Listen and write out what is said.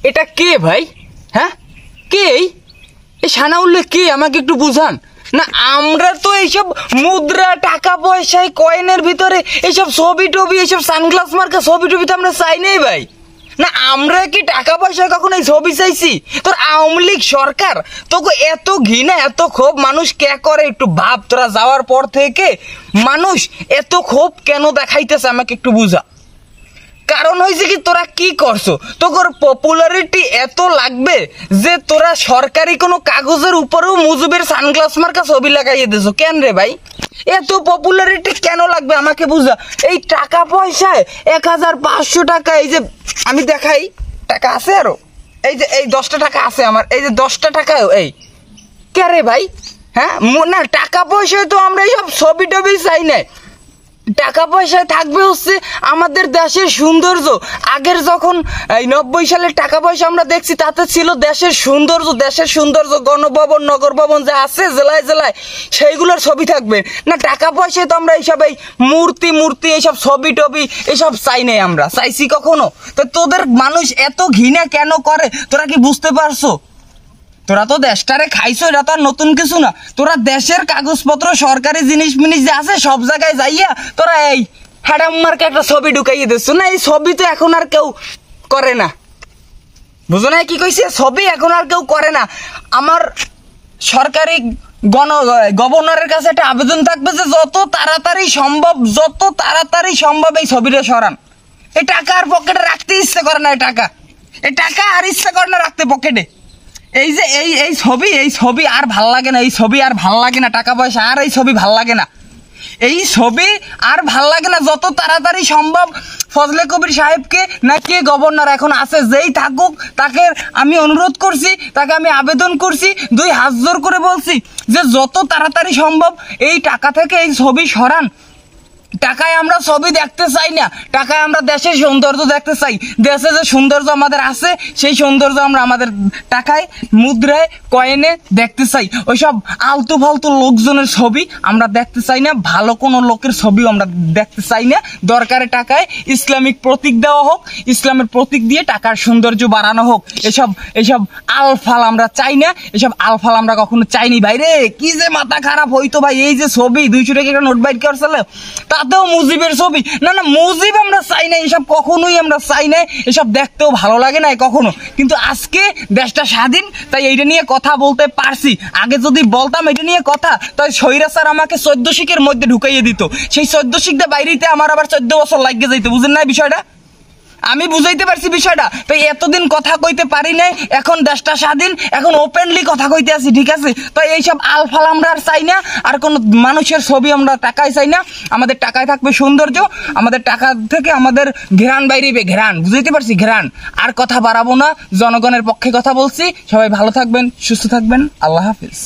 এটা কে ভাই? হ্যাঁ, কে এই সানাউল্লাহ? কে আমাকে একটু বুঝান না। আমরা তো এইসব মুদ্রা, টাকা পয়সায়, কয়েনের ভিতরে এইসব ছবি টবি, এইসব সানগ্লাস মার্কা ছবি টবি তো আমরা চাই নাই ভাই। না, আমরা কি টাকা পয়সায় কখনো এই ছবি চাইছি? তোর আওয়ামী লীগ সরকার তোকে এত ঘৃণা, এত ক্ষোভ মানুষ কে করে একটু ভাব। তোরা যাওয়ার পর থেকে মানুষ এত ক্ষোভ কেন দেখাইতেছে আমাকে একটু বুঝা। কারণ হয়েছে কি, তোরা কি করছো? তোর পপুলারিটি এত লাগবে যে তোরা সরকারি কোনো কাগজের উপরেও মুজিবের সানগ্লাস মার্কা ছবি লাগাইয়ে দিছো। কেন রে ভাই? এত পপুলারিটি কেন লাগবে আমাকে বুঝা। এই টাকা পয়সায় 1500 টাকা, এই যে আমি দেখাই টাকা আছে আরো, এই যে এই 10টা টাকা আছে আমার, এই যে 10টা টাকা, এই কে রে ভাই? হ্যাঁ না, টাকা পয়সায় তো আমরা এইসব ছবি টবি চাই না। টাকা পয়সায় থাকবে হচ্ছে আমাদের দেশের সৌন্দর্য। আগের যখন এই 90 সালের টাকা পয়সা আমরা দেখছি, তাতে ছিল দেশের সৌন্দর্য, গণভবন, নগর ভবন যা আছে জেলায় জেলায়, সেইগুলোর ছবি থাকবে না। টাকা পয়সায় তো আমরা এইসব এই মূর্তি এইসব ছবি টবি এইসব চাই নাই। আমরা চাইছি কখনো? তো তোদের মানুষ এত ঘৃণা কেন করে তোরা কি বুঝতে পারছো? তোরা তো দেশটারে খাইছো, এটা তো আর নতুন কিছু না। তোরা দেশের কাগজপত্র, সরকারি জিনিস মিনিস যে আছে সব জায়গায় যাইয়া তোরা এই হ্যাডাম মার্কে একটা ছবি ঢুকাইয়ে দিচ্ছ না। এই ছবি তো এখন আর কেউ করে না, বুঝো না কি কইছে? ছবি এখন আর কেউ করে না। আমার সরকারি গভর্নরের কাছে একটা আবেদন থাকবে যে যত তাড়াতাড়ি সম্ভব এই ছবিটা সরান। এই টাকা আর পকেটে রাখতে ইচ্ছে করে না। এই টাকা আর ইচ্ছে করে না রাখতে পকেটে। এই যে এই ছবি আর ভাল লাগে না। এই ছবি আর ভাল লাগে না। টাকা পয়সা আর এই ছবি ভাল লাগে না। এই ছবি আর ভাল লাগে না। যত তাড়াতাড়ি সম্ভব ফজলে কবির সাহেবকে, না কে গভর্নর এখন আছে, যেই থাকুক, তাকে আমি অনুরোধ করছি, তাকে আমি আবেদন করছি, 2 হাত জোর করে বলছি যে যত তাড়াতাড়ি সম্ভব এই টাকা থেকে এই ছবি সরান। টাকায় আমরা ছবি দেখতে চাই না, টাকায় আমরা দেশের সৌন্দর্য দেখতে চাই। দেশে যে সৌন্দর্য আমাদের আছে, সেই সৌন্দর্য আমরা আমাদের টাকায়, মুদ্রায়, কয়েনে দেখতে চাই। ওইসব আলতু ফালতু লোকজনের ছবি আমরা দেখতে চাই না। ভালো কোনো লোকের ছবিও আমরা দেখতে চাই না। দরকারে টাকায় ইসলামিক প্রতীক দেওয়া হোক, ইসলামের প্রতীক দিয়ে টাকার সৌন্দর্য বাড়ানো হোক। এসব আলফাল আমরা চাই না। এসব আলফাল আমরা কখনো চাইনি ভাই রে। কি যে মাথা খারাপ হইতো ভাই। এই যে ছবি 200 টাকা একটা নোট বাইর করছিল, তাতেও মুজিবের ছবি। না, মুজিব আমরা চাই না, এসব কখনোই আমরা চাই না। এসব দেখতেও ভালো লাগে না কখনো। কিন্তু আজকে দেশটা স্বাধীন, তাই এইটা নিয়ে কথা বলতে পারছি। আগে যদি বলতাম এটা নিয়ে কথা, তাই স্বৈরাচার আমাকে 14 শিখের মধ্যে ঢুকাইয়ে দিত। সেই 14 শিখতে বাইরেতে আমার আবার 14 বছর লাগিয়ে যাইতো। বুঝেন না বিষয়টা? আমি বুঝাইতে পারছি বিষয়টা। তাই এতদিন কথা কইতে পারি নাই, এখন দেশটা স্বাধীন, এখন ওপেনলি কথা কইতে আছি, ঠিক আছে? তাই এইসব আলফাল আমরা আর চাই না। আর কোনো মানুষের ছবি আমরা টাকায় চাই না। আমাদের টাকায় থাকবে সৌন্দর্য। আমাদের টাকা থেকে আমাদের ঘেরান বাইরেবে, ঘেরান, বুঝাইতে পারছি, ঘেরান। আর কথা বাড়াবো না, জনগণের পক্ষে কথা বলছি। সবাই ভালো থাকবেন, সুস্থ থাকবেন। আল্লাহ হাফিজ।